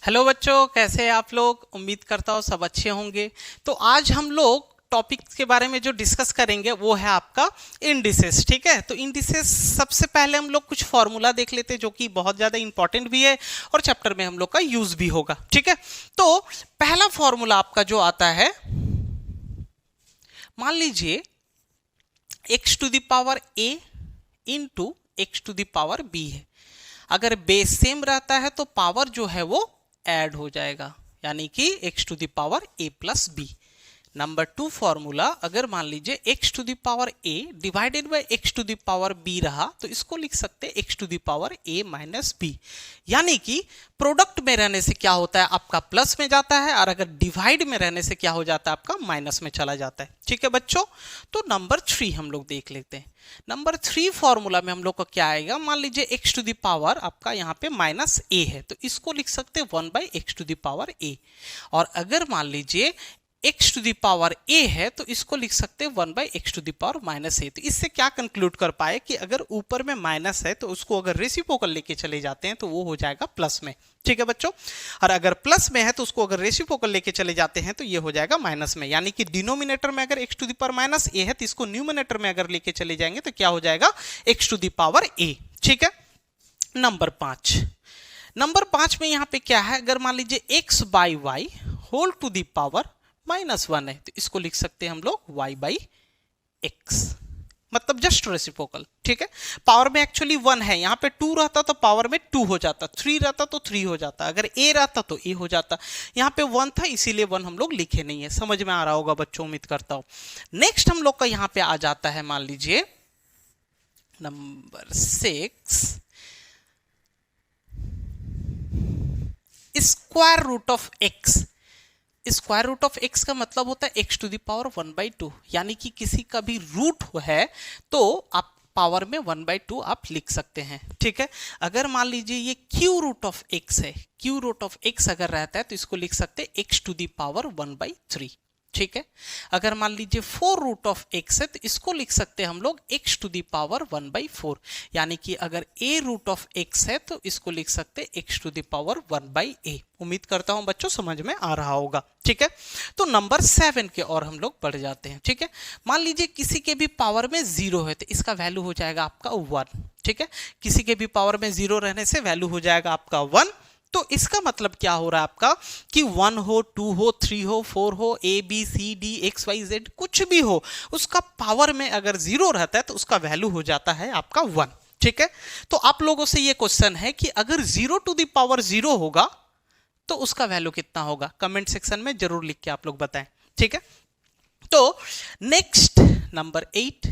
Hello बच्चों, कैसे हैं आप लोग। उम्मीद करता हूँ सब अच्छे होंगे। तो आज हम लोग टॉपिक के बारे में जो डिस्कस करेंगे वो है आपका इंडिसेस। ठीक है, तो इंडिसेस सबसे पहले हम लोग कुछ फॉर्मूला देख लेते हैं जो कि बहुत ज़्यादा इंपॉर्टेंट भी है और चैप्टर में हम लोग का यूज भी होगा। ठीक है, तो पहला फॉर्मूला आपका जो आता है, मान लीजिए x to the power a into x to the power b है। अगर बेस सेम रहता है तो पावर जो है वो ऐड हो जाएगा, यानी कि x to the power a plus b. Number 2 formula, अगर मान लीजिए x to the power a divided by x to the power b रहा तो इसको लिख सकते हैं x to the power a minus b। यानी कि प्रोडक्ट में रहने से क्या होता है, आपका प्लस में जाता है, और अगर डिवाइड में रहने से क्या हो जाता है, आपका माइनस में चला जाता है। ठीक है बच्चों, तो नंबर 3 हम लोग देख लेते हैं। नंबर 3 फॉर्मूला में हम लोग का क्या आएगा, मान लीजिए x टू द पावर आपका यहाँ पे माइनस a है तो इसको लिख सकते हैं 1 by x to the power a। और अगर मान लीजिए x to the power a है तो इसको लिख सकते हैं 1 by x to the power minus a। तो इससे क्या कंक्लूड कर पाए कि अगर ऊपर में माइनस है तो उसको अगर रेसिप्रोकल लेके चले जाते हैं तो वो हो जाएगा प्लस में। ठीक है बच्चों, और अगर प्लस में है तो उसको अगर रेसिप्रोकल लेके चले जाते हैं तो ये हो जाएगा माइनस में। यानी कि डिनोमिनेटर में अगर x to the power minus a है तो इसको न्यूमिनेटर में अगर लेके चले जाएंगे तो क्या हो जाएगा, x to the power a। ठीक है, नंबर 5 में यहाँ पे क्या है, अगर मान लीजिए x by y whole to the power -1 है तो इसको लिख सकते हैं हम लोग y बाई एक्स, मतलब जस्ट रेसिप्रोकल। ठीक है, पावर में एक्चुअली 1 है, यहाँ पे 2 रहता तो पावर में 2 हो जाता, 3 रहता तो 3 हो जाता, अगर a रहता तो a हो जाता। यहाँ पे 1 था इसीलिए 1 हम लोग लिखे नहीं है। समझ में आ रहा होगा बच्चों, उम्मीद करता हूं। नेक्स्ट हम लोग का यहाँ पे आ जाता है, मान लीजिए number 6, square root of x. Square root of x का मतलब होता है एक्स टू द पावर 1/2, यानी कि किसी का भी रूट है तो आप पावर में 1/2 आप लिख सकते हैं। ठीक है, अगर मान लीजिए ये क्यू रूट ऑफ एक्स है, क्यू रूट ऑफ एक्स अगर रहता है तो इसको लिख सकते हैं एक्स टू द पावर 1/3। ठीक है, अगर मान लीजिए 4 रूट ऑफ एक्स है तो इसको लिख सकते हैं हम लोग एक्स टू द पावर 1/4। यानी कि अगर a रूट ऑफ एक्स है तो इसको लिख सकते हैं x to the power 1/a। उम्मीद करता हूं बच्चों समझ में आ रहा होगा। ठीक है, तो नंबर 7 के और हम लोग बढ़ जाते हैं। ठीक है, मान लीजिए किसी के भी पावर में 0 है तो इसका वैल्यू हो जाएगा आपका 1। ठीक है, किसी के भी पावर में 0 रहने से वैल्यू हो जाएगा आपका 1। तो इसका मतलब क्या हो रहा है आपका कि 1 हो, 2 हो, 3 हो, 4 हो, A B C D X Y Z कुछ भी हो, उसका पावर में अगर 0 रहता है तो उसका वैल्यू हो जाता है आपका 1। ठीक है, तो आप लोगों से ये क्वेश्चन है कि अगर 0 टू द पावर 0 होगा तो उसका वैल्यू कितना होगा, कमेंट सेक्शन में जरूर लिख के आप लोग बताएं। ठीक है, तो नेक्स्ट नंबर 8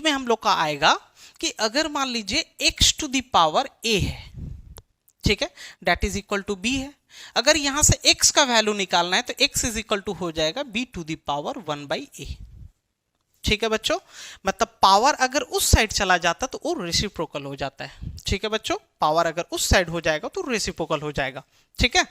में हम लोग का आएगा कि अगर मान लीजिए x to the power a है, ठीक है, that is equal to b है। अगर यहां से x का वैल्यू निकालना है तो x इज इक्वल टू हो जाएगा b to the power 1/a। ठीक है बच्चों, मतलब पावर अगर उस साइड चला जाता तो वो रेसिप्रोकल हो जाता है। ठीक है बच्चों, पावर अगर उस साइड हो जाएगा तो रेसिप्रोकल हो जाएगा। ठीक है,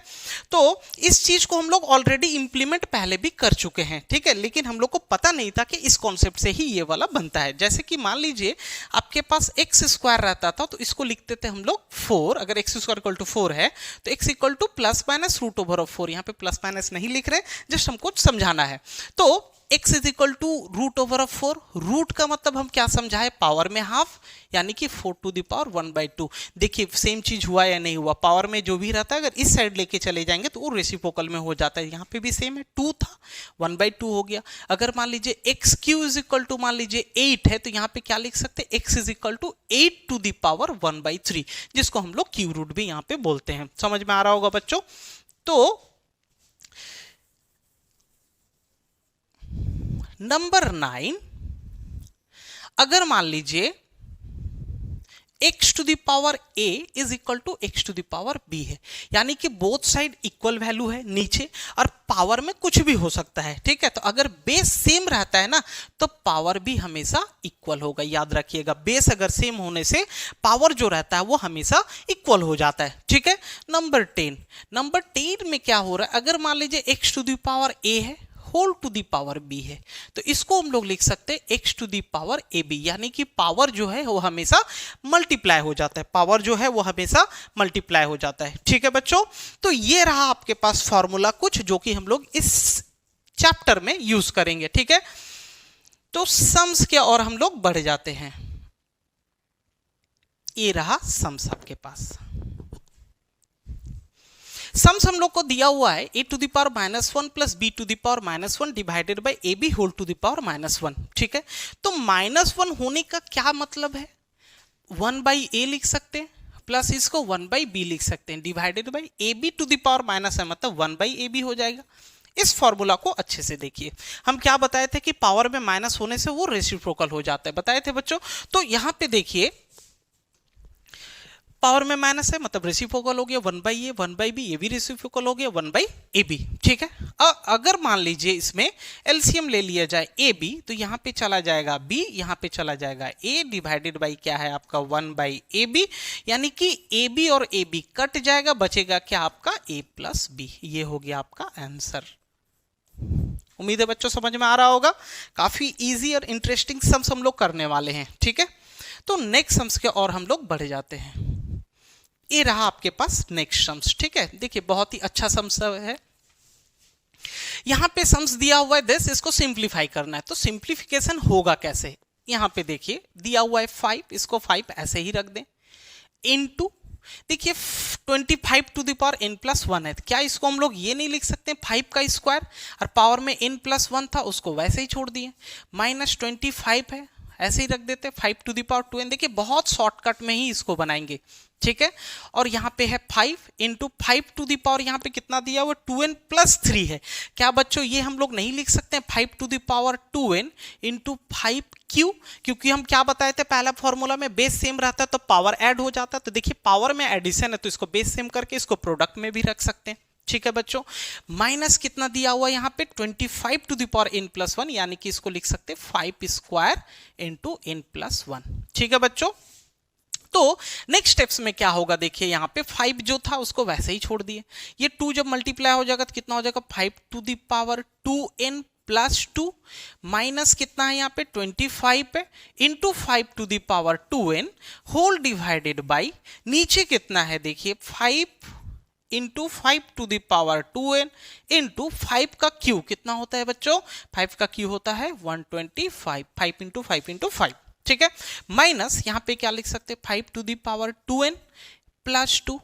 तो इस चीज को हम लोग ऑलरेडी इंप्लीमेंट पहले भी कर चुके हैं। ठीक है, लेकिन हम लोग को पता नहीं था कि इस कॉन्सेप्ट से ही ये वाला बनता है। जैसे कि मान लीजिए आपके पास एक्स स्क्वायर रहता था तो इसको लिखते थे हम लोग 4। अगर एक्स स्क्वायर इक्वल टू 4 है तो x equal to plus minus root over of 4। यहाँ पे प्लस माइनस नहीं लिख रहे, जस्ट हमको समझाना है। तो x is equal to root over of 4। Root का मतलब हम क्या समझाए, पावर में हाफ, यानी कि 4 टू द पावर 1/2। देखिए सेम चीज हुआ या नहीं हुआ, पावर में जो भी रहता है अगर इस साइड लेके चले जाएंगे तो वो रेसिप्रोकल में हो जाता है। यहाँ पे भी सेम है, 2 था 1/2 हो गया। अगर मान लीजिए x cube is equal to मान लीजिए 8 है तो यहाँ पे क्या लिख सकते हैं, x is equal to 8 to the power 1/3, जिसको हम लोग क्यू रूट भी यहाँ पे बोलते हैं। समझ में आ रहा होगा बच्चों। तो नंबर 9, अगर मान लीजिए x to the power a is equal to x to the power b है, यानी कि बोथ साइड इक्वल वैल्यू है नीचे, और पावर में कुछ भी हो सकता है। ठीक है, तो अगर बेस सेम रहता है ना तो पावर भी हमेशा इक्वल होगा। याद रखिएगा, बेस अगर सेम होने से पावर जो रहता है वो हमेशा इक्वल हो जाता है। ठीक है, नंबर 10 में क्या हो रहा है, अगर मान लीजिए x to the power a है whole to the power b है, तो इसको हम लोग लिख सकते हैं x to the power ab, यानी कि पावर जो है वो हमेशा मल्टीप्लाई हो जाता है, पावर जो है वो हमेशा मल्टीप्लाई हो जाता है। ठीक है बच्चों, तो ये रहा आपके पास फॉर्मूला कुछ जो कि हम लोग इस चैप्टर में यूज करेंगे। ठीक है, तो सम्स के और हम लोग बढ़ जाते हैं। ये रहा सम्स आपके पास। सम्स हम लोग को दिया हुआ है a to the power -1 plus b to the power -1 divided by ab whole to the power -1। ठीक है, तो -1 होने का क्या मतलब है, 1 बाई a लिख सकते हैं प्लस इसको 1 बाई b लिख सकते हैं divided by ab to the power -1 मतलब 1 बाई ab हो जाएगा। इस फॉर्मूला को अच्छे से देखिए, हम क्या बताए थे कि पावर में माइनस होने से वो रेसिप्रोकल हो जाता है, बताए थे बच्चों। तो यहां पे देखिए पावर में माइनस है मतलब रेसिप्रोकल हो गया 1 बाई ए, 1 बाई बी, ये भी रेसिप्रोकल हो गया 1 बाई ए बी। ठीक है, अगर मान लीजिए इसमें एलसीएम ले लिया जाए ए बी, तो यहाँ पे चला जाएगा बी, यहाँ पे चला जाएगा ए, डिवाइडेड बाई क्या है आपका 1 बाई ए बी, यानी कि ए बी और ए बी कट जाएगा, बचेगा क्या आपका ए प्लस बी। ये हो गया आपका आंसर। उम्मीद है बच्चों समझ में आ रहा होगा, काफी इजी और इंटरेस्टिंग सम्स हम लोग करने वाले हैं। ठीक है, तो नेक्स्ट सम्स के और हम लोग बढ़ जाते हैं। ये रहा आपके पास नेक्स्ट सम्स। ठीक है, देखिए बहुत ही अच्छा सम्स है। यहां पे सम्स दिया हुआ है 10, इसको सिंप्लीफाई करना है, तो सिंप्लीफिकेशन होगा कैसे, यहां पे देखिए दिया हुआ है 5, इसको 5 ऐसे ही रख दें, इनटू देखिए 25 to the power n plus 1 है, क्या इसको हम लोग ये नहीं लिख सकते 5 का स्क्वायर, और पावर में n प्लस 1 था उसको वैसे ही छोड़ दिए, माइनस 25 है ऐसे ही रख देते 5 टू द पावर 2n। देखिए बहुत शॉर्टकट में ही इसको बनाएंगे। ठीक है, और यहाँ पे है 5 इंटू 5 टू दी पावर यहाँ पे कितना दिया हुआ 2n प्लस 3 है, क्या बच्चों ये हम लोग नहीं लिख सकते हैं 5 to the power 2n into 5 cube, क्योंकि हम क्या बताए थे पहला फॉर्मूला में बेस सेम रहता है तो पावर ऐड हो जाता है, तो देखिए पावर में एडिशन है तो इसको बेस सेम करके इसको प्रोडक्ट में भी रख सकते हैं। ठीक है बच्चों, माइनस कितना दिया हुआ यहाँ पे 25 to the power n plus 1, यानी कि इसको लिख सकते 5 स्क्वायर इंटू n प्लस 1। ठीक है बच्चों, तो नेक्स्ट स्टेप्स में क्या होगा देखिए, यहाँ पे 5 जो था उसको वैसे ही छोड़ दिए, ये 2 जब मल्टीप्लाई हो जाएगा तो कितना हो जाएगा 5 to the power 2n plus 2, minus कितना है यहाँ पे 25 है into 5 to the power 2n whole divided by नीचे कितना है देखिए 5 into 5 to the power 2n into 5 का क्यू कितना होता है बच्चों, 5 का क्यू होता है 125, 5 इंटू 5 इंटू 5। ठीक है, माइनस यहाँ पे क्या लिख सकते 5 to the power 2n plus 2।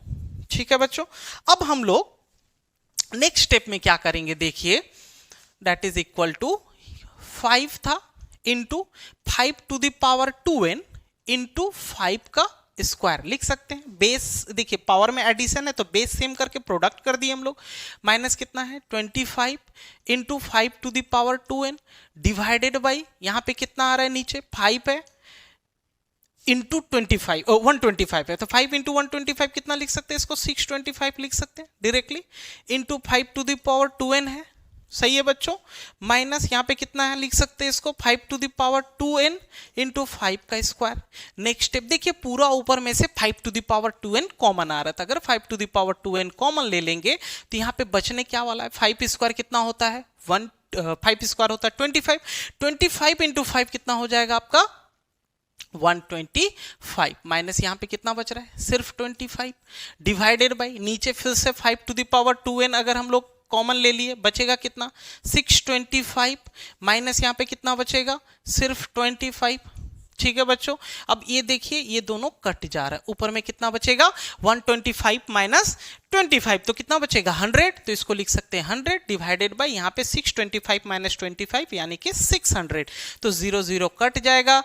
ठीक है बच्चों, अब हम लोग नेक्स्ट स्टेप में क्या करेंगे देखिए, दैट इज इक्वल टू 5 था into 5 to the power 2n into 5 का स्क्वायर लिख सकते हैं, बेस देखिए पावर में एडिशन है तो बेस सेम करके प्रोडक्ट कर दिए हम लोग, माइनस कितना है 25 into 5 to the power 2n divided by यहाँ पे कितना आ रहा है नीचे 5 है इंटू 25 125 है, तो 5 इंटू 125 कितना लिख सकते हैं इसको 625 लिख सकते हैं directly, into 5 to the power 2n है, सही है बच्चों, माइनस यहाँ पे कितना है लिख सकते हैं इसको 5 to the power 2n into 5 का स्क्वायर। नेक्स्ट स्टेप देखिए पूरा ऊपर में से 5 to the power 2n common आ रहा था, अगर 5 to the power 2n common ले लेंगे तो यहाँ पे बचने क्या वाला है 5 स्क्वायर कितना होता है 5 स्क्वायर होता है 25 इंटू 5 कितना हो जाएगा आपका 125, माइनस यहाँ पे कितना बच रहा है सिर्फ 25 डिवाइडेड बाई नीचे फिर से 5 टू द पावर 2n अगर हम लोग कॉमन ले लिए बचेगा कितना 625, माइनस यहाँ पे कितना बचेगा सिर्फ 25। ठीक है बच्चों, अब ये देखिए ये दोनों कट जा रहा है, ऊपर में कितना बचेगा 125 माइनस 25 तो कितना बचेगा 100, तो इसको लिख सकते हैं 100 डिवाइडेड बाई यहाँ पे 625 माइनस 25 यानी कि 600, तो 0 0 कट जाएगा,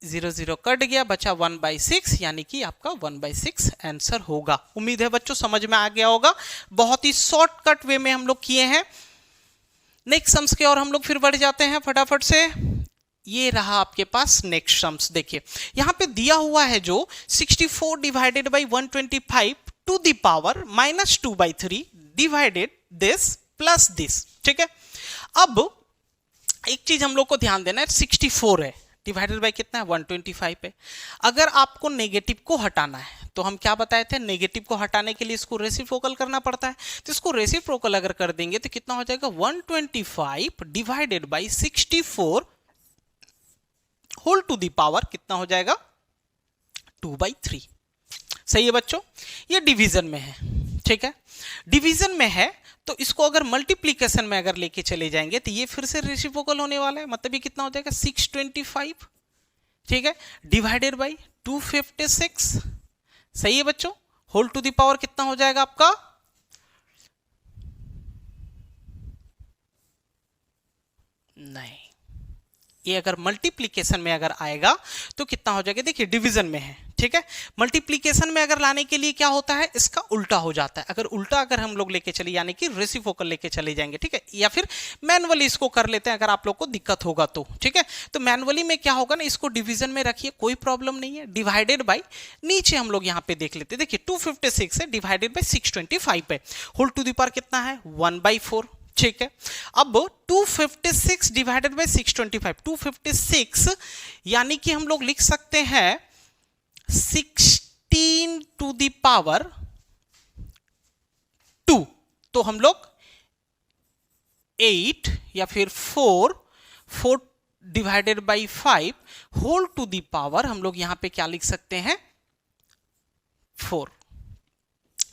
0 0 कट गया, बचा 1/6 यानी कि आपका 1/6 आंसर होगा। उम्मीद है बच्चों समझ में आ गया होगा, बहुत ही शॉर्टकट वे में हम लोग किए हैं। नेक्स्ट सम्स के और हम लोग फिर बढ़ जाते हैं फटाफट से। ये रहा आपके पास नेक्स्ट सम्स, देखिए यहां पे दिया हुआ है जो 64 divided by 125 to the power -2/3 divided this plus this. ठीक है, अब एक चीज हम लोग को ध्यान देना है 64 है डिवाइडेड बाय कितना है 125 है। अगर आपको नेगेटिव को हटाना है तो हम क्या बताए थे, नेगेटिव को हटाने के लिए इसको रेसिप्रोकल करना पड़ता है। तो इसको रेसिप्रोकल अगर कर देंगे तो कितना हो जाएगा 125 divided by 64 whole to the power कितना हो जाएगा 2/3। सही है बच्चों, ये डिवीजन में है, ठीक है। डिवीजन में है तो इसको अगर मल्टीप्लीकेशन में अगर लेके चले जाएंगे तो ये फिर से रेसिप्रोकल होने वाला है, मतलब ये कितना हो जाएगा 625, ठीक है, डिवाइडेड बाय 256। सही है बच्चों, होल टू द पावर कितना हो जाएगा आपका नहीं, ये अगर मल्टीप्लीकेशन में अगर आएगा तो कितना हो जाएगा, देखिए डिवीजन में है, ठीक है। मल्टीप्लीकेशन में अगर लाने के लिए क्या होता है, इसका उल्टा हो जाता है। अगर उल्टा अगर हम लोग लेके चले यानी कि रेसिप्रोकल लेके चले जाएंगे, ठीक है, या फिर मैनुअली इसको कर लेते हैं अगर आप लोग को दिक्कत होगा तो, ठीक है। तो मैनुअली में क्या होगा ना, इसको डिवीजन में रखिए, कोई प्रॉब्लम नहीं है। डिवाइडेड बाय नीचे हम लोग यहाँ पे देख लेते हैं, देखिए 256 है डिवाइडेड बाय 625 है, होल टू द पावर कितना है 1/4, ठीक है। अब 256 डिवाइडेड बाय 625, 256 यानी कि हम लोग लिख सकते हैं 16 टू द पावर 2, तो हम लोग 8 या फिर 4 divided by 5 whole to the power हम लोग यहां पे क्या लिख सकते हैं 4।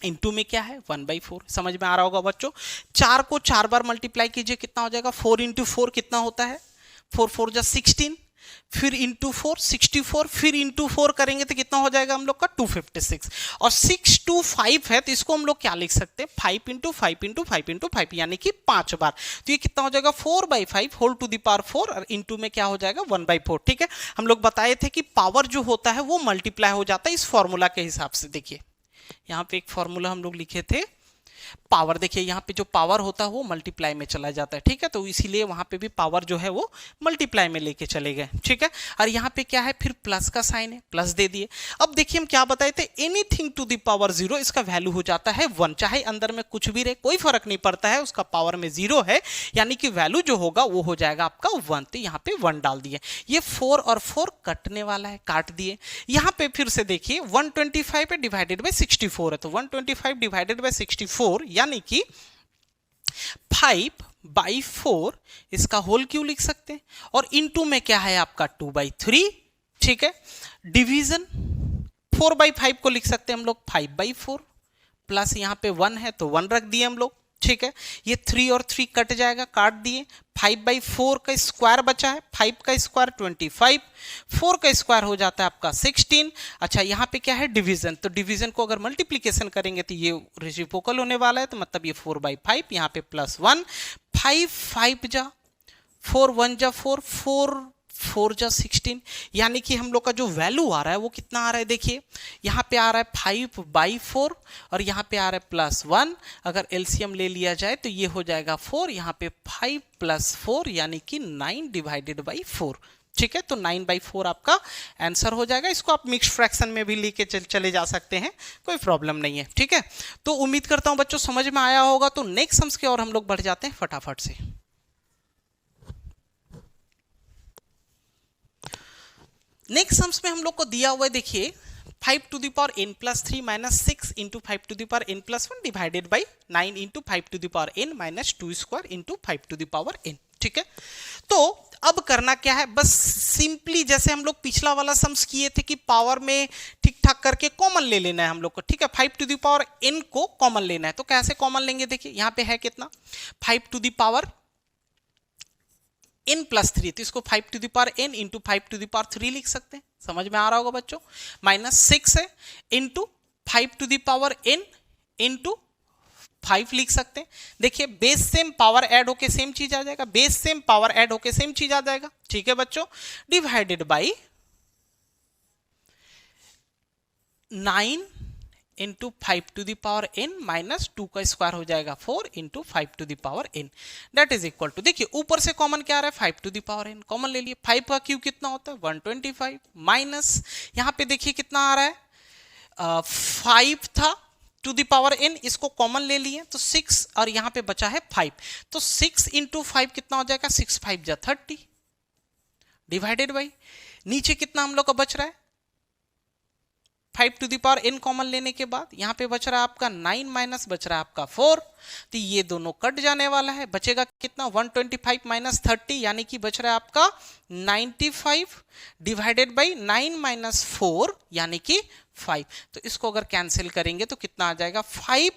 इनटू में क्या है 1/4। समझ में आ रहा होगा बच्चों। 4 को 4 बार मल्टीप्लाई कीजिए, कितना हो जाएगा 4 इंटू 4 कितना होता है 4 4 जा 16, फिर इंटू 4 64, फिर इंटू 4 करेंगे तो कितना हो जाएगा हम लोग का 256। और 6 to 5 है तो इसको हम लोग क्या लिख सकते हैं 5 इंटू 5 इंटू 5 इंटू 5 यानी कि 5 बार। तो ये कितना हो जाएगा 4/5 होल टू द पावर 4 और इंटू में क्या हो जाएगा 1/4। ठीक है, हम लोग बताए थे कि पावर जो होता है वो मल्टीप्लाई हो जाता है इस फॉर्मूला के हिसाब से। देखिए यहाँ पे एक फॉर्मूला हम लोग लिखे थे पावर, देखिए यहाँ पे जो पावर होता है वो मल्टीप्लाई में चला जाता है। ठीक है, तो इसीलिए वहां पे भी पावर जो है वो मल्टीप्लाई में लेके चले गए। ठीक है, और यहाँ पे क्या है फिर प्लस का साइन है, प्लस दे दिए। अब देखिए हम क्या बताए थे, एनीथिंग टू द पावर 0 इसका वैल्यू हो जाता है 1, चाहे अंदर में कुछ भी रहे कोई फर्क नहीं पड़ता है, उसका पावर में 0 है यानी कि वैल्यू जो होगा वो हो जाएगा आपका 1। तो यहाँ पे 1 डाल दिए, ये 4 और 4 कटने वाला है, काट दिए। यहाँ पे फिर से देखिए 125 है डिवाइडेड बाय 64 है, तो 125 डिवाइडेड बाय 64 यानी कि 5/4 इसका होल क्यों लिख सकते हैं, और इनटू में क्या है आपका 2/3। ठीक है, डिवीजन 4/5 को लिख सकते हैं हम लोग 5/4, प्लस यहाँ पे 1 है तो 1 रख दिए हम लोग। ठीक है, ये 3 और 3 कट जाएगा, काट दिए। 5/4 का स्क्वायर बचा है, 5 का स्क्वायर 25, 4 का स्क्वायर हो जाता है आपका 16। अच्छा यहाँ पे क्या है डिवीजन, तो डिवीजन को अगर मल्टीप्लीकेशन करेंगे तो ये रेसिप्रोकल होने वाला है, तो मतलब ये 4/5 यहाँ पे +1, 5 5 जा 4 1 जा 4 4 4 जा 16 यानी कि हम लोग का जो वैल्यू आ रहा है वो कितना आ रहा है, देखिए यहाँ पे आ रहा है 5/4 और यहाँ पे आ रहा है +1। अगर एलसीएम ले लिया जाए तो ये हो जाएगा 4, यहाँ पे 5 + 4 यानी कि 9 डिवाइडेड बाई 4। ठीक है, तो 9/4 आपका आंसर हो जाएगा। इसको आप मिक्स फ्रैक्शन में भी लेके चले जा सकते हैं, कोई प्रॉब्लम नहीं है। ठीक है, तो उम्मीद करता हूं बच्चों समझ में आया होगा। तो नेक्स्ट सम्स की ओर हम लोग बढ़ जाते हैं फटाफट से। नेक्स्ट सम्स में हम लोग को दिया हुआ है, देखिए 5 to the power n plus 3 minus 6 into 5 to the power n plus 1 divided by 9 into 5 to the power n minus 2 square into 5 to the power n। ठीक है, तो अब करना क्या है, बस सिंपली जैसे हम लोग पिछला वाला सम्स किए थे कि पावर में ठीक ठाक करके कॉमन ले लेना है हम लोग को। ठीक है, 5 to the power n को कॉमन लेना है, तो कैसे कॉमन लेंगे, देखिए यहाँ पे है कितना 5 to the power n plus 3, तो इसको 5 to the power n into 5 to the power 3 लिख सकते हैं। समझ में आ रहा होगा बच्चों। -6 है into 5 to the power n into 5 लिख सकते हैं। देखिए बेस सेम पावर ऐड होके सेम चीज आ जाएगा, बेस सेम पावर ऐड होके सेम चीज आ जाएगा। ठीक है बच्चों, divided by 9 into 5 to the power n minus 2 का स्क्वायर हो जाएगा 4 into 5 to the power n, that is equal to, देखिए ऊपर से कॉमन क्या आ रहा है 5 to the power n common ले लिए। 5 का क्यू कितना होता है 125 माइनस यहाँ पे देखिए कितना आ रहा है 5 था टू द पावर n, इसको कॉमन ले लिए तो 6 और यहाँ पे बचा है 5, तो 6 इंटू 5 कितना हो जाएगा 6 5 जा 30 डिवाइडेड बाई नीचे कितना हम लोग का बच रहा है 5 to the power n common लेने के बाद यहाँ पे बच रहा है आपका 9 माइनस बच रहा है आपका 4, तो ये दोनों कट जाने वाला है, बचेगा कितना 125 माइनस 30 यानी कि बच रहा है आपका 95 डिवाइडेड बाई 9 माइनस 4 यानी कि 5। तो इसको अगर कैंसिल करेंगे तो कितना आ जाएगा 5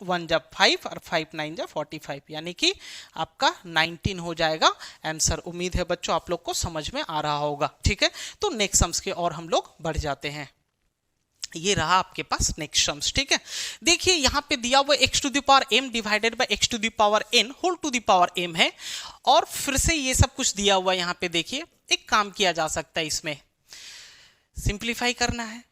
1 जब 5 और 5 9 जब 45 यानी कि आपका 19 हो जाएगा आंसर। उम्मीद है बच्चों आप लोग को समझ में आ रहा होगा। ठीक है, तो नेक्स्ट सम्स के और हम लोग बढ़ जाते हैं। ये रहा आपके पास नेक्स्ट सम्स। ठीक है, देखिए यहां पे दिया हुआ x to the power m divided by x to the power n whole to the power m है, और फिर से ये सब कुछ दिया हुआ है। यहां पे देखिए एक काम किया जा सकता है, इसमें सिंप्लीफाई करना है।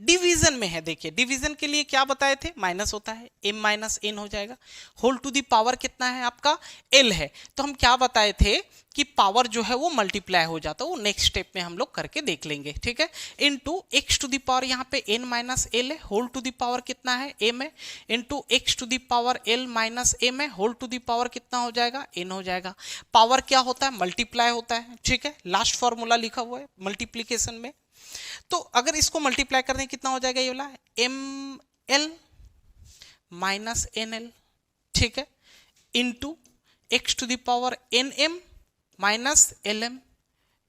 डिवीजन में है, देखिए डिवीजन के लिए क्या बताए थे, माइनस होता है, m माइनस n हो जाएगा। होल टू दी पावर कितना है आपका l है, तो हम क्या बताए थे कि पावर जो है वो मल्टीप्लाई हो जाता है, वो नेक्स्ट स्टेप में हम लोग करके देख लेंगे। ठीक है, into x to the power यहाँ पे n माइनस l है, होल टू दी पावर कितना है m है, into x to the power l minus m है, होल टू दी पावर कितना हो जाएगा n हो जाएगा। पावर क्या होता है, मल्टीप्लाई होता है। ठीक है, लास्ट फॉर्मूला लिखा हुआ है मल्टीप्लीकेशन में, तो अगर इसको मल्टीप्लाई करने कितना हो जाएगा, ये वाला m l minus n l. ठीक है, into x to the power n m minus l m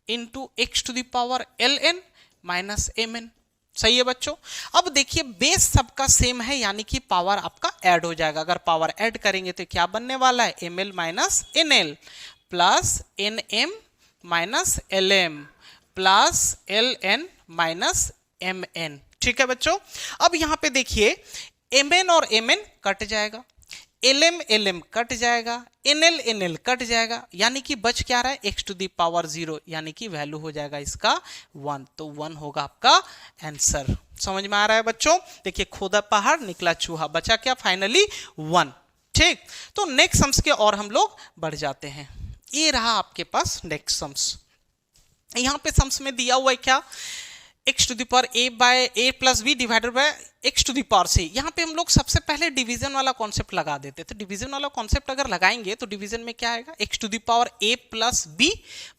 into x to the power l n minus m n. सही है बच्चों। अब देखिए बेस सबका सेम है, यानी कि पावर आपका ऐड हो जाएगा। अगर पावर ऐड करेंगे तो क्या बनने वाला है, m l minus n l plus n m minus l m plus l n minus m n. ठीक है बच्चों, अब यहां पे देखिए एम एन और एम एन कट जाएगा, एल एम कट जाएगा, एन एल कट जाएगा, यानी कि बच क्या रहा है एक्स टू दी पावर 0, यानी कि वैल्यू हो जाएगा इसका 1, तो 1 होगा आपका आंसर। समझ में आ रहा है बच्चों। देखिए खोदा पहाड़ निकला चूहा, बचा क्या फाइनली 1। ठीक, तो नेक्स्ट सम्स के और हम लोग बढ़ जाते हैं। ये रहा आपके पास नेक्स्ट सम्स। यहां पे सम्स में दिया हुआ है क्या, x to the power a by a plus b divided by x to the power c। यहाँ पे हम लोग सबसे पहले डिवीजन वाला कॉन्सेप्ट लगा देते, तो डिवीजन वाला कॉन्सेप्ट अगर लगाएंगे तो डिवीजन में क्या आएगा, x to the power a plus B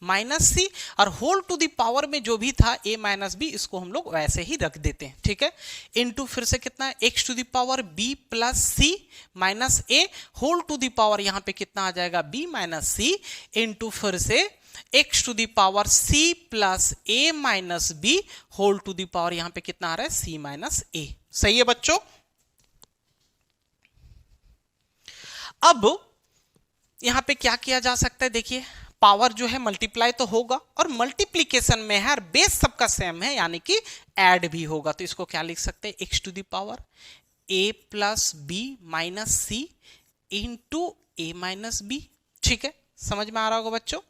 minus C, और होल टू द पावर में जो भी था a माइनस बी, इसको हम लोग वैसे ही रख देते हैं। ठीक है, इनटू फिर से कितना है x to the power b plus C minus a, whole to the power यहाँ पे कितना आ जाएगा b माइनस सी, इनटू फिर से x to the power c plus a minus b, whole to the power यहां पे कितना आ रहा है c माइनस a। सही है बच्चों। अब यहां पे क्या किया जा सकता है, देखिए पावर जो है मल्टीप्लाई तो होगा, और मल्टीप्लीकेशन में है और बेस सबका सेम है, यानी कि ऐड भी होगा। तो इसको क्या लिख सकते हैं, x to the power a plus b minus C into a minus b। ठीक है, समझ में आ रहा होगा बच्चों।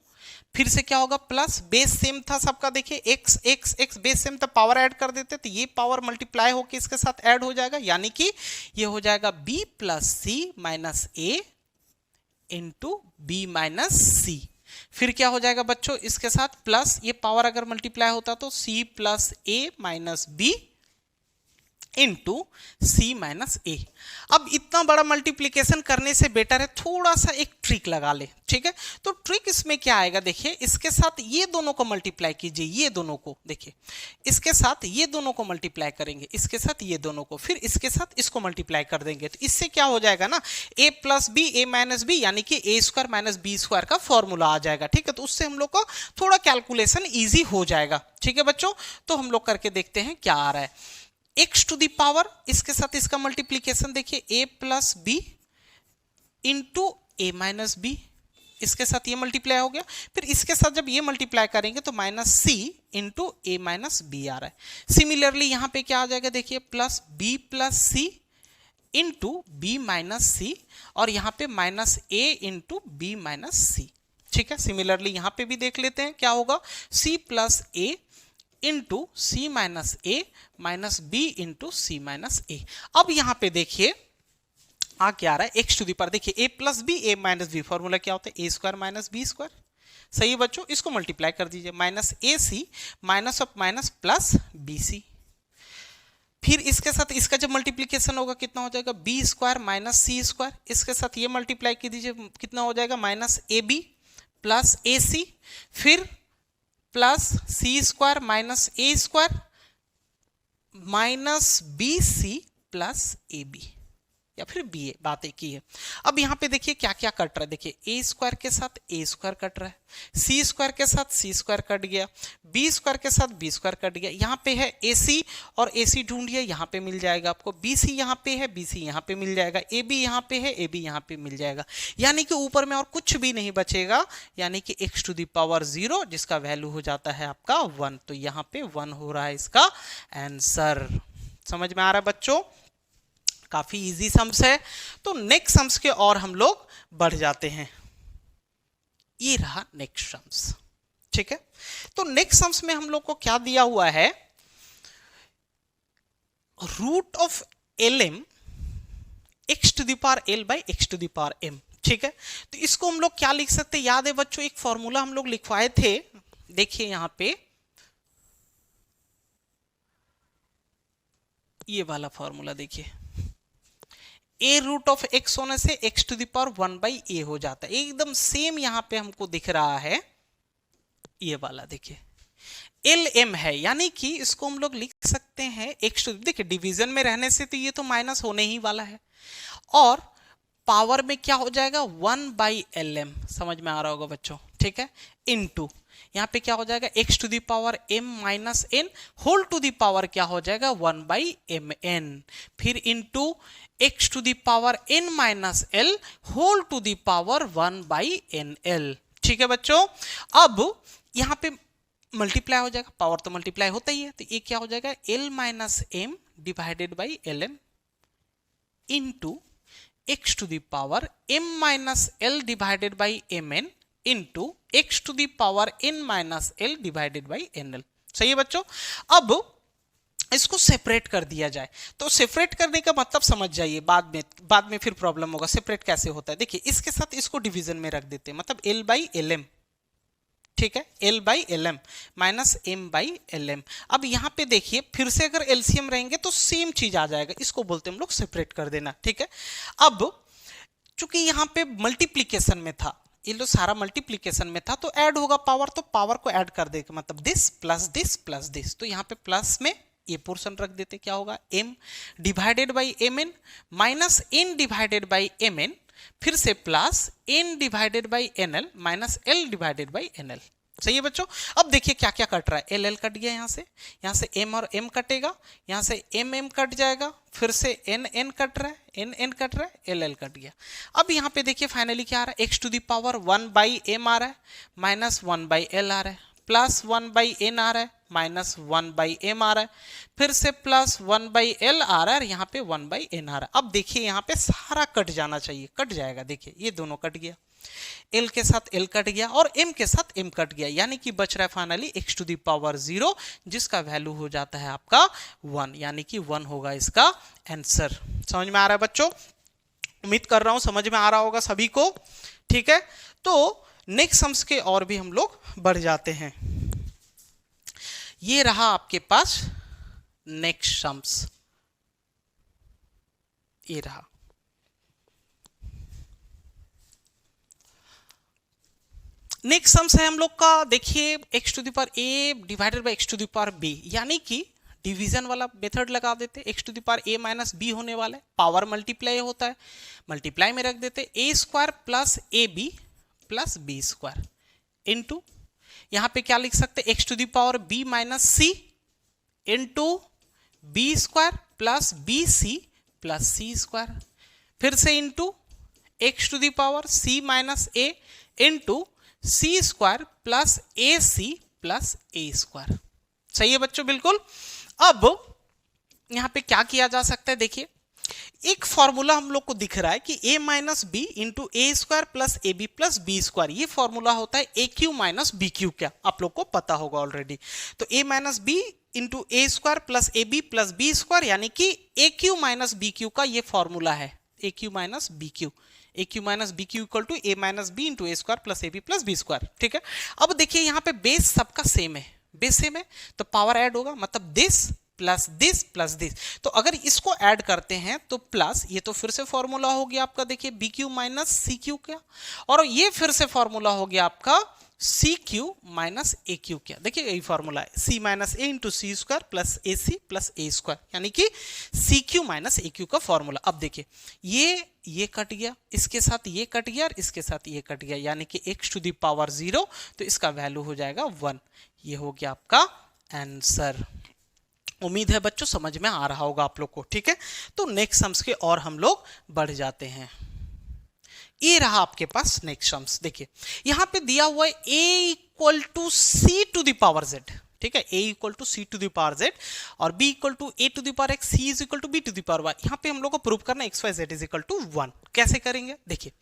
फिर से क्या होगा, प्लस बेस सेम था सबका, देखिए x x x base same था, पावर ऐड कर देते तो ये पावर मल्टीप्लाई होकर इसके साथ ऐड हो जाएगा, यानी कि ये हो जाएगा b plus C minus a into B minus C. फिर क्या हो जाएगा बच्चों, इसके साथ प्लस ये पावर अगर मल्टीप्लाई होता तो c plus a minus b into C minus A. अब इतना बड़ा मल्टीप्लीकेशन करने से बेटर है थोड़ा सा एक ट्रिक लगा ले। ठीक है, तो ट्रिक इसमें क्या आएगा, देखिए इसके साथ ये दोनों को मल्टीप्लाई कीजिए, ये दोनों को देखिए, इसके साथ ये दोनों को मल्टीप्लाई करेंगे, इसके साथ ये दोनों को, फिर इसके साथ इसको मल्टीप्लाई कर देंगे, तो इससे क्या हो जाएगा ना, a plus B a minus b, यानी कि a square minus b square का फॉर्मूला आ जाएगा। ठीक है, तो उससे हम लोग को थोड़ा कैलकुलेशन ईजी हो जाएगा। ठीक है बच्चों, तो हम लोग करके देखते हैं क्या आ रहा है। x टू दी पावर इसके साथ इसका मल्टीप्लीकेशन देखिए, a plus b into a minus b, इसके साथ ये मल्टीप्लाई हो गया, फिर इसके साथ जब ये मल्टीप्लाई करेंगे तो minus C into a minus B आ रहा है। सिमिलरली यहां पे क्या आ जाएगा, देखिए प्लस बी प्लस सी इंटू बी माइनस सी, और यहां पे minus A into B minus सी। ठीक है, सिमिलरली यहां पे भी देख लेते हैं क्या होगा, सी plus A into C minus A minus b into C minus A. अब यहां पे देखिए आ क्या आ रहा है, एक्स टू दी पावर, देखिए a plus B a minus b, formula क्या होता है, a square minus b square. सही है बच्चों, इसको मल्टीप्लाई कर दीजिए, minus a c minus of minus plus B c. फिर इसके साथ इसका जब मल्टीप्लीकेशन होगा कितना हो जाएगा, b square minus c square, इसके साथ ये मल्टीप्लाई कर दीजिए, कितना हो जाएगा, minus a B plus A c, फिर प्लस सी स्क्वायर माइनस ए स्क्वायर माइनस बी सी प्लस ए बी, या फिर बी ए, बात एक ही है। अब यहाँ पे देखिए क्या क्या कट रहा है, देखिए ए स्क्वायर के साथ ए स्क्वायर कट रहा है, सी स्क्वायर के साथ सी स्क्वायर कट गया, बी स्क्वायर के साथ बी स्क्वायर कट गया। यहाँ पे है ए सी और ए सी ढूंढिए, यहाँ पे मिल जाएगा आपको, बी सी यहाँ पे है, बी सी यहाँ पे मिल जाएगा, ए बी यहाँ पे है, ए बी यहाँ पे मिल जाएगा, यानी कि ऊपर में और कुछ भी नहीं बचेगा, यानी कि x टू द पावर 0 जिसका वैल्यू हो जाता है आपका 1। तो यहाँ पे 1 हो रहा है इसका आंसर। समझ में आ रहा है बच्चों? काफी इजी सम्स है। तो नेक्स्ट सम्स के और हम लोग बढ़ जाते हैं। ये रहा नेक्स्ट सम्स, ठीक है। तो नेक्स्ट सम्स में हम लोग को क्या दिया हुआ है, root of l m x to the power l by x to the power m, ठीक है। तो इसको हम लोग क्या लिख सकते हैं, याद है बच्चों एक फॉर्मूला हम लोग लिखवाए थे, देखिए यहां पे ये वाला फॉर्मूला देखिए, ए रूट ऑफ एक्स होने से X to the power 1 by A हो जाता है, एकदम सेम यहां पे हमको दिख रहा है ये वाला, देखिए एल एम है, यानी कि इसको हम लोग लिख सकते हैं एक्स टू, देखिए डिवीजन में रहने से तो ये तो माइनस होने ही वाला है, और पावर में क्या हो जाएगा 1 बाई एल एम, समझ में आ रहा होगा बच्चों, ठीक है, इनटू यहाँ पे क्या हो जाएगा x to the power m minus n whole to the power क्या हो जाएगा 1 बाई एम एन, फिर into x to the power n minus l whole to the power 1 by n l, ठीक है बच्चों। अब यहाँ पे मल्टीप्लाई हो जाएगा, पावर तो मल्टीप्लाई होता ही है, तो ये क्या हो जाएगा l minus m divided by l m into x to the power m minus l divided by m n into x to the power n minus l divided by n l, सही है बच्चों। अब इसको separate कर दिया जाए, तो separate करने का मतलब समझ जाइए, बाद में फिर प्रॉब्लम होगा सेपरेट कैसे होता है। देखिए इसके साथ इसको डिवीजन में रख देते हैं, मतलब l बाई एल एम, ठीक है, l by l m minus m by l m. अब यहाँ पे देखिए फिर से अगर एलसीएम रहेंगे तो सेम चीज आ जाएगा, इसको बोलते हैं हम लोग सेपरेट कर देना, ठीक है। अब चूंकि यहाँ पे मल्टीप्लीकेशन में था, ये लो सारा मल्टीप्लीकेशन में था, तो ऐड होगा पावर, तो पावर को ऐड कर देगा, मतलब this plus this plus this, तो यहाँ पे प्लस में ये पोर्शन रख देते, क्या होगा m divided by m n minus n divided by m n, फिर से plus n divided by n l minus l divided by n l, सही है बच्चों। अब देखिए क्या क्या कट रहा है, एल एल कट गया, यहाँ से m और m कटेगा, यहाँ से m m कट जाएगा, फिर से n n कट रहा है, n n कट रहा है, l l कट गया। अब यहाँ पे देखिए फाइनली क्या आ रहा है, x to the power 1 by m आ रहा है, माइनस 1 बाई l आ रहा है, प्लस 1 बाई n आ रहा है, माइनस 1 बाई m आ रहा है, फिर से प्लस 1 बाई l आ रहा है, और यहाँ पे 1 बाई n आ रहा है। अब देखिए यहाँ पे सारा कट जाना चाहिए, कट जाएगा, देखिए ये दोनों कट गया, l के साथ l कट गया और m के साथ m कट गया, यानी कि बच रहा है finally x to the power 0 जिसका वैल्यू हो जाता है आपका 1, यानी कि 1 होगा इसका आंसर। समझ में आ रहा है बच्चों? उम्मीद कर रहा हूं समझ में आ रहा होगा सभी को, ठीक है। तो नेक्स्ट सम्स के और भी हम लोग बढ़ जाते हैं। ये रहा आपके पास नेक्स्ट सम्स, ये रहा नेक्स्ट सम्स है हम लोग का, देखिए x to the power a divided by x to the power b, यानी कि डिवीजन वाला मेथड लगा देते, x to the power a minus b होने वाला है, पावर मल्टीप्लाई होता है, मल्टीप्लाई में रख देते a square plus A B plus B square into यहाँ पे क्या लिख सकते x to the power b minus C into B square plus B C plus C square, फिर से into x to the power c minus a into C square plus A C plus A square, सही है बच्चों बिल्कुल। अब यहां पे क्या किया जा सकता है, देखिए एक फॉर्मूला हम लोग को दिख रहा है कि a minus b into A square plus A B plus B square, ये फॉर्मूला होता है a cube minus b cube, क्या आप लोग को पता होगा ऑलरेडी। तो a minus b into A square plus A B plus B square, यानी कि a cube minus b cube का ये फॉर्मूला है, a cube minus b cube, a cube minus b cube equal to a minus b into A square plus A B plus B square, ठीक है। अब देखिए यहाँ पे बेस सबका सेम है, बेस सेम है तो पावर ऐड होगा, मतलब दिस प्लस दिस। तो अगर इसको ऐड करते हैं तो प्लस, ये तो फिर से फॉर्मूला हो गया आपका, देखिए B Q minus C Q क्या, और ये फिर से फॉर्मूला हो गया आपका C Q minus A Q क्या। देखिए यही फॉर्मूला है, C minus A into C square plus A C plus A square, यानी कि C Q minus A Q का फॉर्मूला। अब देखिए ये कट गया, इसके साथ ये कट गया और इसके साथ ये कट गया, यानी कि x टू द पावर 0, तो इसका वैल्यू हो जाएगा 1। ये हो गया आपका आंसर। उम्मीद है बच्चों समझ में आ रहा होगा आप लोग को, ठीक है। तो नेक्स्ट सम्स के और हम लोग बढ़ जाते हैं। ये रहा आपके पास नेक्स्ट सम्स, देखिए यहां पे दिया हुआ है a equal to C to the power z, ठीक है, a equal to C to the power z और b equal to a to the power x, c is equal to b to the power y। यहां पे हम लोग को prove करना x y z is equal to 1। कैसे करेंगे, देखिए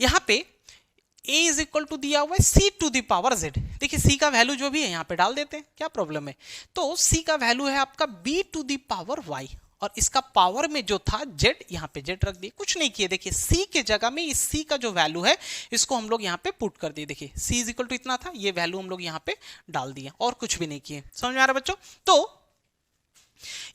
यहां पे a इज इक्वल टू दिया हुआ है c to the power z, देखिए c का वैल्यू जो भी है यहां पे डाल देते हैं, क्या प्रॉब्लम है। तो c का वैल्यू है आपका b to the power y और इसका पावर में जो था z, यहाँ पे z रख दिए, कुछ नहीं किए। देखिए c के जगह में इस c का जो वैल्यू है इसको हम लोग यहाँ पे पुट कर दिए। देखिए c इज इक्वल टू इतना था, ये वैल्यू हम लोग यहाँ पे डाल दिए और कुछ भी नहीं किए। समझ में आ रहा है बच्चों। तो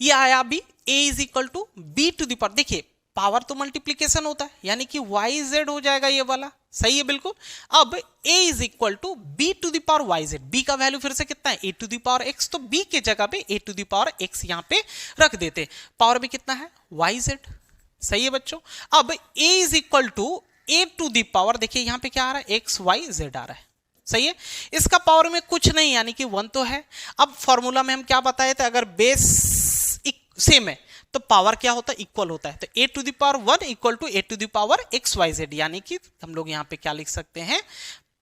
ये आया अभी a is equal to b to the power, देखिए पावर तो मल्टीप्लीकेशन होता है, यानी कि yz हो जाएगा ये वाला, सही है बिल्कुल। अब a is equal to b to the power yz, b का वैल्यू फिर से कितना है a to the power x, तो b के जगह पे a to the power x यहाँ पे रख देते। पावर में कितना है yz, सही है बच्चों। अब a is equal to a to the power, देखिए यहाँ पे क्या आ रहा है x y z आ रहा है, सही है। इसका पावर में कुछ नहीं, यानी कि 1 तो है। अब फॉर्मूला में हम क्या बताए थे, अगर बेस सेम है तो पावर क्या होता है, इक्वल होता है। तो a to the power 1 equal to a to the power x y z, यानी कि हम लोग यहाँ पे क्या लिख सकते हैं,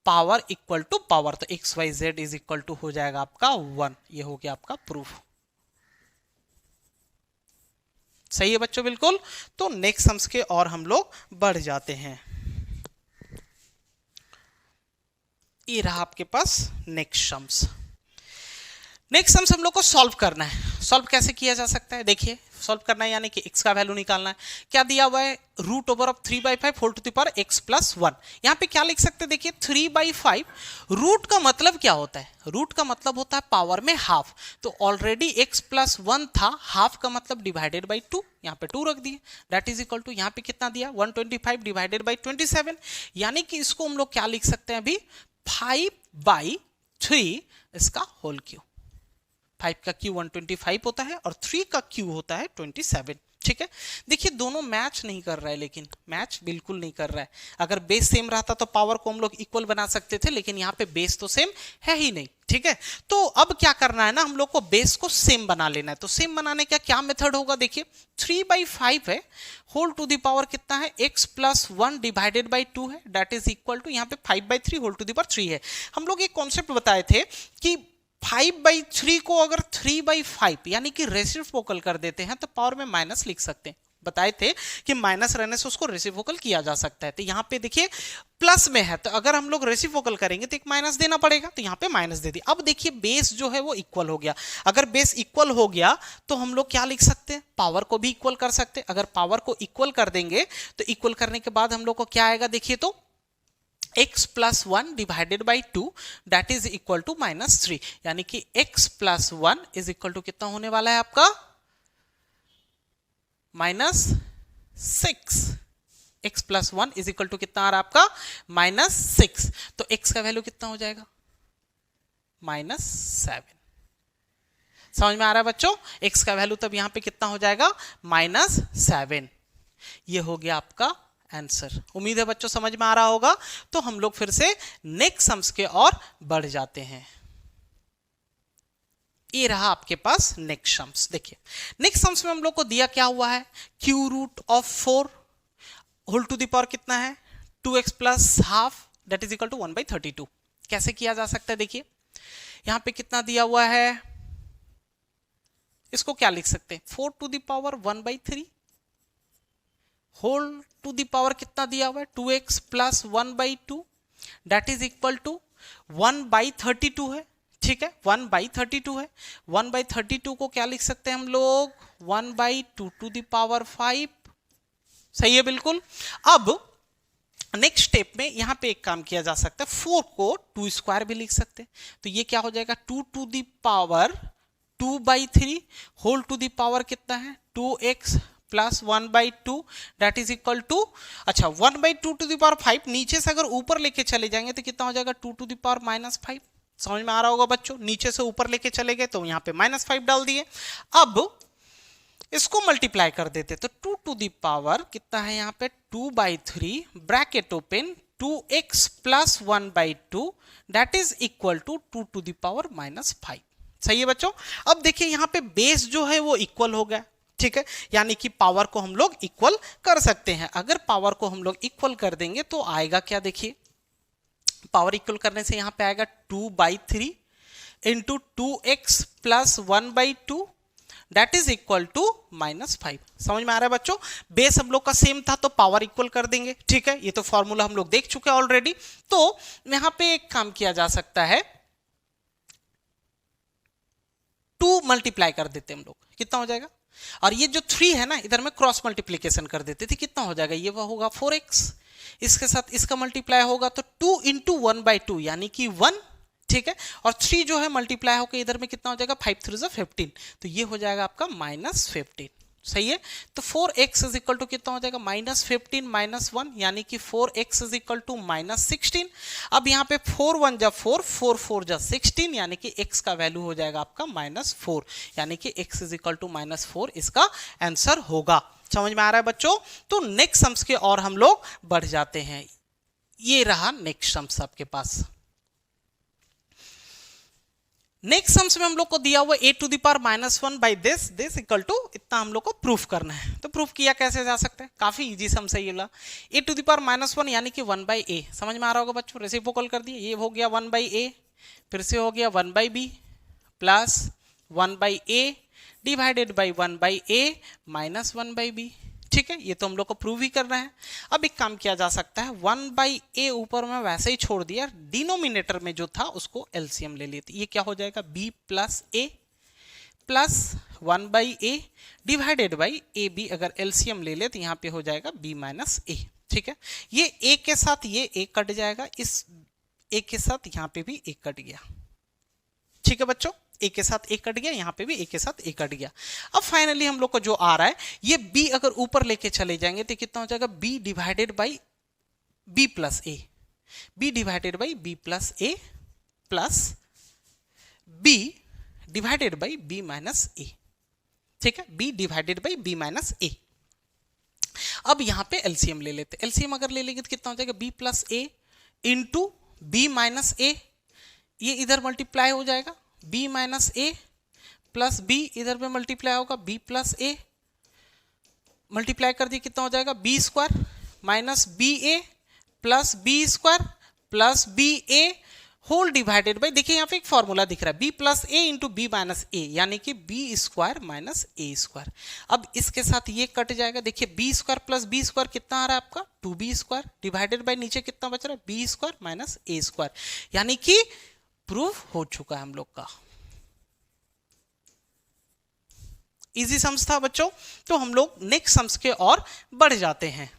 पावर इक्वल टू पावर, तो x y z is equal to हो जाएगा आपका 1। ये हो गया आपका प्रूफ, सही है बच्चों बिल्कुल। तो नेक्स्ट सम्स के और हम लोग बढ़ जाते हैं। ये रहा आपके पास नेक्स्ट सम्स। नेक्स्ट सम्स हम लोग को सॉल्व करना है। सॉल्व कैसे किया जा सकता है, देखिए सॉल्व करना है यानी कि x का वैल्यू निकालना है। क्या दिया हुआ है, root over of 3/5 whole to the power x plus 1। यहाँ पे क्या लिख सकते हैं, देखिए 3/5, रूट का मतलब क्या होता है, रूट का मतलब होता है पावर में हाफ। तो ऑलरेडी x प्लस 1 था, हाफ का मतलब डिवाइडेड बाई 2, यहाँ पे 2 रख दिए, दैट इज इक्वल टू यहाँ पे कितना दिया 125 डिवाइडेड बाई 27, यानी कि इसको हम लोग क्या लिख सकते हैं अभी 5/3 इसका होल क्यूब। 5 का क्यू 125 होता है और 3 का क्यू होता है 27, ठीक है। देखिए दोनों मैच नहीं कर रहा है, लेकिन मैच बिल्कुल नहीं कर रहा है। अगर बेस सेम रहता तो पावर को हम लोग इक्वल बना सकते थे, लेकिन यहाँ पे बेस तो सेम है ही नहीं, ठीक है। तो अब क्या करना है ना, हम लोग को बेस को सेम बना लेना है। तो सेम बनाने का क्या मेथड होगा, देखिए 3/5 है, होल टू द पावर कितना है x प्लस 1 डिवाइडेड बाई 2 है, दैट इज इक्वल टू यहाँ पे 5/3 होल टू द पावर 3 है। हम लोग एक कॉन्सेप्ट बताए थे कि 5/3 को अगर 3/5 यानी कि रेसिप्रोकल कर देते हैं तो पावर में माइनस लिख सकते हैं। बताए थे कि माइनस रहने से उसको रेसिप्रोकल किया जा सकता है। तो यहाँ पे देखिए प्लस में है, तो अगर हम लोग रेसिप्रोकल करेंगे तो एक माइनस देना पड़ेगा, तो यहाँ पे माइनस दे दिया। अब देखिए बेस जो है वो इक्वल हो गया। अगर बेस इक्वल हो गया तो हम लोग क्या लिख सकते हैं, पावर को भी इक्वल कर सकते हैं। अगर पावर को इक्वल कर देंगे तो इक्वल करने के बाद हम लोग को क्या आएगा, देखिए तो x plus 1 divided by 2 that is equal to -3, यानी कि x plus 1 is equal to कितना होने वाला है आपका -6। x plus 1 is equal to कितना आ रहा है आपका -6। तो x का वैल्यू कितना हो जाएगा -7। समझ में आ रहा है बच्चों, x का वैल्यू तब यहां पे कितना हो जाएगा -7। ये हो गया आपका आंसर। उम्मीद है बच्चों समझ में आ रहा होगा। तो हम लोग फिर से नेक्स्ट सम्स के और बढ़ जाते हैं। ये रहा आपके पास नेक्स्ट सम्स। देखिए नेक्स्ट सम्स में हम लोग को दिया क्या हुआ है, cube root of 4 whole to the power कितना है 2x plus half that is equal to 1/32। कैसे किया जा सकता है, देखिए यहां पे कितना दिया हुआ है, इसको क्या लिख सकते हैं 4 to the power 1/3 whole to the power कितना दिया हुआ है 2x plus 1/2 that is equal to 1/32 है, ठीक है 1/32 है। 1/32 को क्या लिख सकते हैं हम लोग 1/2 टू द पावर 5, सही है बिल्कुल। अब नेक्स्ट स्टेप में यहां पे एक काम किया जा सकता है, 4 को 2 स्क्वायर भी लिख सकते हैं। तो ये क्या हो जाएगा 2 to the power 2/3 whole to the power कितना है 2x plus 1/2 that is equal to, अच्छा 1/2 टू द पावर 5, नीचे से अगर ऊपर लेके चले जाएंगे तो कितना हो जाएगा 2 टू द पावर -5। समझ में आ रहा होगा बच्चों, नीचे से ऊपर लेके चले गए तो यहाँ पे -5 डाल दिए। अब इसको मल्टीप्लाई कर देते तो 2 टू द पावर कितना है यहाँ पे 2/3 bracket open 2x plus 1/2 that is equal to 2 to the power -5। सही है बच्चों। अब देखिए यहाँ पे बेस जो है वो इक्वल हो गया, ठीक है, यानी कि पावर को हम लोग इक्वल कर सकते हैं। अगर पावर को हम लोग इक्वल कर देंगे तो आएगा क्या, देखिए पावर इक्वल करने से यहाँ पे आएगा 2/3 into 2x plus 1/2 that is equal to -5। समझ में आ रहा है बच्चों, बेस हम लोग का सेम था तो पावर इक्वल कर देंगे, ठीक है, ये तो फॉर्मूला हम लोग देख चुके हैं ऑलरेडी। तो यहां पे एक काम किया जा सकता है, 2 मल्टीप्लाई कर देते हम लोग, कितना हो जाएगा, और ये जो 3 है ना इधर में क्रॉस मल्टीप्लीकेशन कर देते थे, कितना हो जाएगा, ये होगा 4x, इसके साथ इसका मल्टीप्लाई होगा तो 2 इंटू 1/2 यानी कि 1, ठीक है, और 3 जो है मल्टीप्लाई होकर इधर में कितना हो जाएगा 5 3 15, तो ये हो जाएगा आपका -15। सही है, तो 4x इज इक्वल टू कितना हो जाएगा -15 -1 यानी कि 4x इज इक्वल टू -16। अब यहाँ पे 4 1 जा 4 4 4 जा 16 यानी कि x का वैल्यू हो जाएगा आपका -4 यानी कि x इज इक्वल टू -4 इसका आंसर होगा। समझ में आ रहा है बच्चों। तो नेक्स्ट सम्स के और हम लोग बढ़ जाते हैं, ये रहा नेक्स्ट सम्स आपके पास। नेक्स्ट सम्स में हम लोग को दिया हुआ a to the power -1 by this equal to इतना हम लोग को प्रूफ करना है। तो प्रूफ किया कैसे जा सकता है, काफी इजी सम्स है ये वाला। a टू द पावर -1 यानी कि 1/a, समझ में आ रहा होगा बच्चों, रेसिप्रोकल कर दिए, ये हो गया 1/a, फिर से हो गया 1/b plus 1/a divided by 1/a minus 1/b, ठीक है, ये तो हम लोग को प्रूव ही करना है। अब एक काम किया जा सकता है, 1/a ऊपर में वैसे ही छोड़ दिया, डिनोमिनेटर में जो था उसको एलसीएम ले लेते, ये क्या हो जाएगा b plus a plus 1/a divided by ab, अगर एलसीएम ले ले तो यहाँ पे हो जाएगा b माइनस a, ठीक है, ये a के साथ ये a कट जाएगा, इस a के साथ यहाँ पे भी a कट गया, ठीक है बच्चों, a के साथ a कट गया, यहाँ पे भी a के साथ a कट गया। अब फाइनली हम लोग को जो आ रहा है, ये b अगर ऊपर लेके चले जाएंगे तो कितना हो जाएगा b divided by b plus a, b divided by b plus a plus b divided by b minus a, ठीक है, b divided by b minus a। अब यहाँ पे एलसीएम ले लेते, एलसीएम अगर ले लेंगे तो कितना हो जाएगा b plus a into b minus a, ये इधर मल्टीप्लाई हो जाएगा b minus a plus b इधर पे मल्टीप्लाई होगा b प्लस a, मल्टीप्लाई कर दिए कितना हो जाएगा b square minus B A plus B square plus B A whole divided by, देखिए यहाँ पे एक फॉर्मूला दिख रहा है b plus A into B minus A यानी कि b स्क्वायर माइनस ए स्क्वायर। अब इसके साथ ये कट जाएगा, देखिए b square plus B square कितना आ रहा है आपका 2b स्क्वायर डिवाइडेड बाई नीचे कितना बच रहा है b स्क्वायर माइनस ए स्क्वायर, यानी कि प्रूफ हो चुका है हम लोग का। इजी सम्स था बच्चों। तो हम लोग नेक्स्ट सम्स के और बढ़ जाते हैं।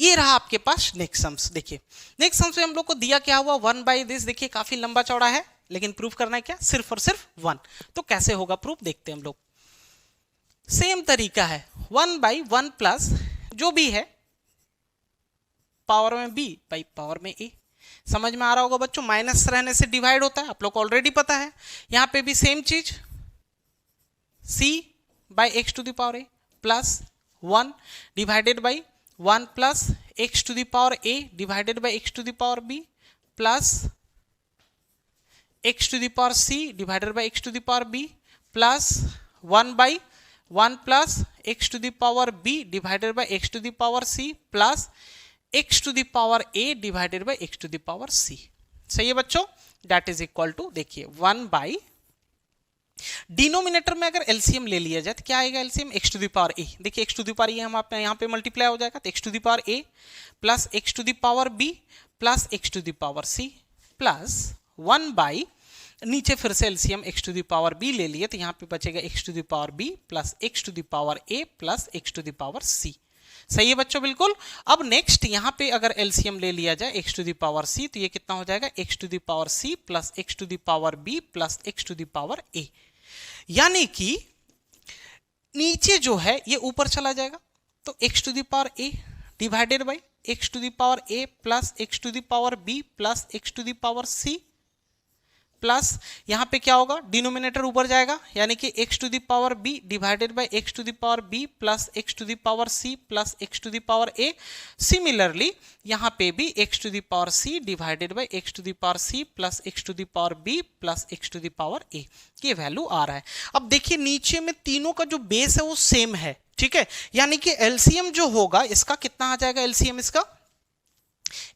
ये रहा आपके पास नेक्स्ट सम्स। देखिए नेक्स्ट सम्स में हम लोग को दिया क्या हुआ 1/this, देखिए काफी लंबा चौड़ा है लेकिन प्रूफ करना है क्या सिर्फ और सिर्फ 1। तो कैसे होगा प्रूफ देखते हैं हम लोग। सेम तरीका है 1/1 प्लस जो भी है पावर में b बाई पावर में a। समझ में आ रहा होगा बच्चों, माइनस रहने से डिवाइड होता है, आप लोग को ऑलरेडी पता है। यहां पे भी सेम चीज c by x to the power a plus 1 divided by 1 plus X to the power a divided by x to the power b plus X to the power c divided by x to the power b plus 1/1 plus X to the power b divided by x to the power c plus X to the power a divided by x to the power c। सही है बच्चों, that is equal to देखिए 1 by denominator में अगर LCM ले लिया जाए तो क्या आएगा LCM X to the power a। देखिए एक्स टू द पावर हम आप यहाँ पे मल्टीप्लाई हो जाएगा तो X to the power a plus X to the power b plus X to the power c plus 1 by नीचे फिर से LCM X to the power b ले लिए तो यहाँ पे बचेगा X to the power b plus X to the power a plus X to the power c। सही है बच्चों, बिल्कुल। अब नेक्स्ट यहाँ पे अगर एलसीएम ले लिया जाए x to the power c, तो ये कितना हो जाएगा x to the power c plus x to the power b plus x to the power a, यानी कि नीचे जो है ये ऊपर चला जाएगा, तो x to the power a divided by x to the power a plus x to the power b plus x to the power c, plus यहां पे क्या होगा, डिनोमिनेटर ऊपर जाएगा, यानी कि x to the power b divided by x to the power b plus x to the power c plus x to the power a। Similarly यहां पे भी x to the power c divided by x to the power c plus x to the power b plus x to the power a, ये value आ रहा है। अब देखिए नीचे में तीनों का जो बेस है वो सेम है, ठीक है, यानी कि एलसीएम जो होगा इसका कितना आ जाएगा, एलसीएम इसका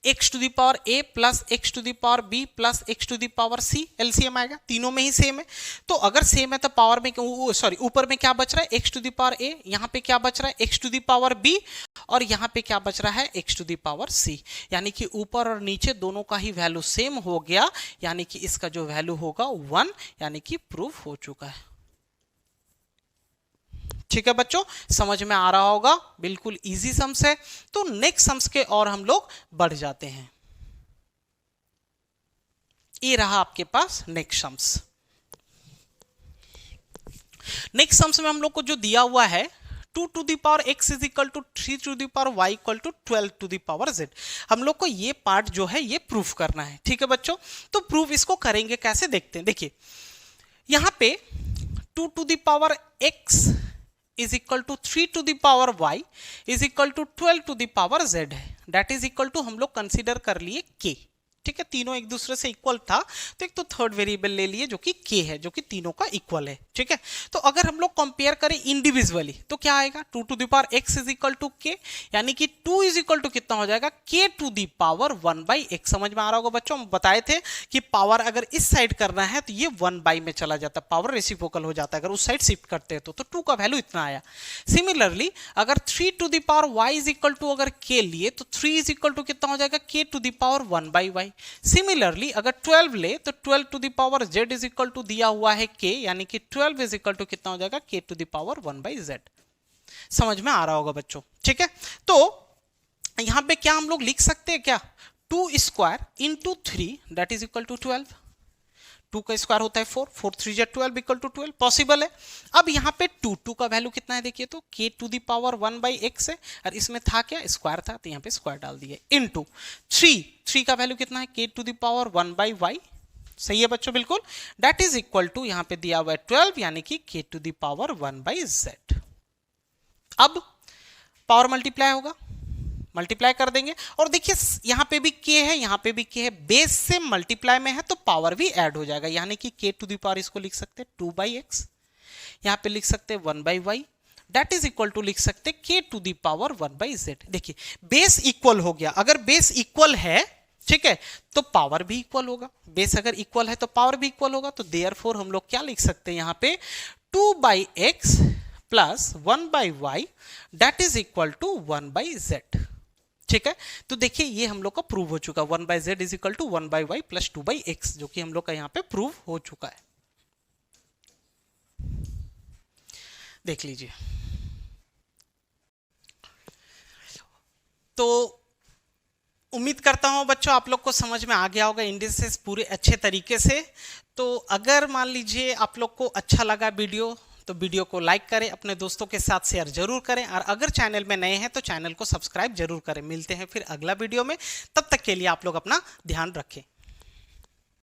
x to the power a plus x to the power b plus x to the power c, LCM आएगा, तीनों में ही सेम है। तो अगर सेम है तो पावर में सॉरी ऊपर में क्या बच रहा है, x to the power a, यहाँ पे क्या बच रहा है x to the power b, और यहाँ पे क्या बच रहा है x to the power c, यानी कि ऊपर और नीचे दोनों का ही वैल्यू सेम हो गया, यानी कि इसका जो वैल्यू होगा 1, यानी कि प्रूफ हो चुका है। ठीक है बच्चों, समझ में आ रहा होगा, बिल्कुल इजी सम्स है। तो नेक्स्ट सम्स के और हम लोग बढ़ जाते हैं। ये रहा आपके पास नेक्स्ट सम्स। नेक्स्ट सम्स में हम लोग को जो दिया हुआ है 2 to the power x is equal to 3 to the power y equal to 12 to the power z, हम लोग को ये पार्ट जो है ये प्रूफ करना है। ठीक है बच्चों, तो प्रूफ इसको करेंगे कैसे देखते हैं। देखिए यहां पे 2 to the power x is equal to 3 to the power y is equal to 12 to the power z है, दैट इज इक्वल टू हम लोग कंसीडर कर लिए k। ठीक है, तीनों एक दूसरे से इक्वल था, तो एक तो थर्ड वेरिएबल ले लिए जो कि k है, जो कि तीनों का इक्वल है। ठीक है, तो अगर हम लोग कंपेयर करें इंडिविजुअली तो क्या आएगा, 2 to the power x is equal to k, यानी कि 2 इज इक्वल टू कितना हो जाएगा, k to the power 1 by x। समझ में आ रहा होगा बच्चों, हम बताए थे कि पावर अगर इस साइड करना है तो ये 1 बाई में चला जाता है, पावर रेसिप्रोकल हो जाता है अगर उस साइड शिफ्ट करते हैं तो 2 का वैल्यू इतना आया। सिमिलरली अगर 3 to the power y is equal to अगर k लिए तो 3 इज इक्वल टू कितना हो जाएगा, k to the power 1 by y। Similarly अगर 12 ले तो 12 to the power z is equal to दिया हुआ है k, यानी कि 12 इज इक्वल टू कितना हो जाएगा, k to the power 1 by z। समझ में आ रहा होगा बच्चों। ठीक है, तो यहां पे क्या हम लोग लिख सकते हैं, क्या 2 square into 3 that is equal to 12, 2 का स्क्वायर होता है 4, 4 3 जा 12 इक्वल टू 12, पॉसिबल है। अब यहाँ पे 2 का वैल्यू कितना है देखिए, तो k to the power 1 by x है, और इसमें था क्या, स्क्वायर था, तो यहाँ पे स्क्वायर डाल दिए, इनटू 3 का वैल्यू कितना है, k to the power 1 by y। सही है बच्चों, बिल्कुल, दैट इज इक्वल टू यहाँ पे दिया हुआ है 12, यानी कि k to the power 1 by z। अब पावर मल्टीप्लाई होगा, मल्टीप्लाई कर देंगे, और देखिए यहां पे भी k है, यहां पे भी k है, बेस से मल्टीप्लाई में है तो पावर भी ऐड हो जाएगा, यानी कि k टू द पावर इसको लिख सकते हैं 2 बाई एक्स, यहां पे लिख सकते हैं 1 by Y, that is equal to लिख सकते हैं k to the power 1 by Z. देखिए बेस इक्वल हो गया, अगर बेस इक्वल है, ठीक है, तो पावर भी इक्वल होगा, बेस अगर इक्वल है तो पावर भी इक्वल होगा, तो देयरफॉर हम लोग क्या लिख सकते हैं यहां पे 2 by X plus 1 by Y that is equal to 1 by Z. ठीक है, तो देखिए ये हम लोग का प्रूव हो चुका, 1 by Z is equal to 1 by Y plus 2 by X, जो कि हम लोग का यहाँ पे प्रूव हो चुका है। देख लीजिए, तो उम्मीद करता हूं बच्चों आप लोग को समझ में आ गया होगा इंडिसेस पूरे अच्छे तरीके से। तो अगर मान लीजिए आप लोग को अच्छा लगा वीडियो, तो वीडियो को लाइक करें, अपने दोस्तों के साथ शेयर जरूर करें, और अगर चैनल में नए हैं तो चैनल को सब्सक्राइब जरूर करें। मिलते हैं फिर अगला वीडियो में, तब तक के लिए आप लोग अपना ध्यान रखें।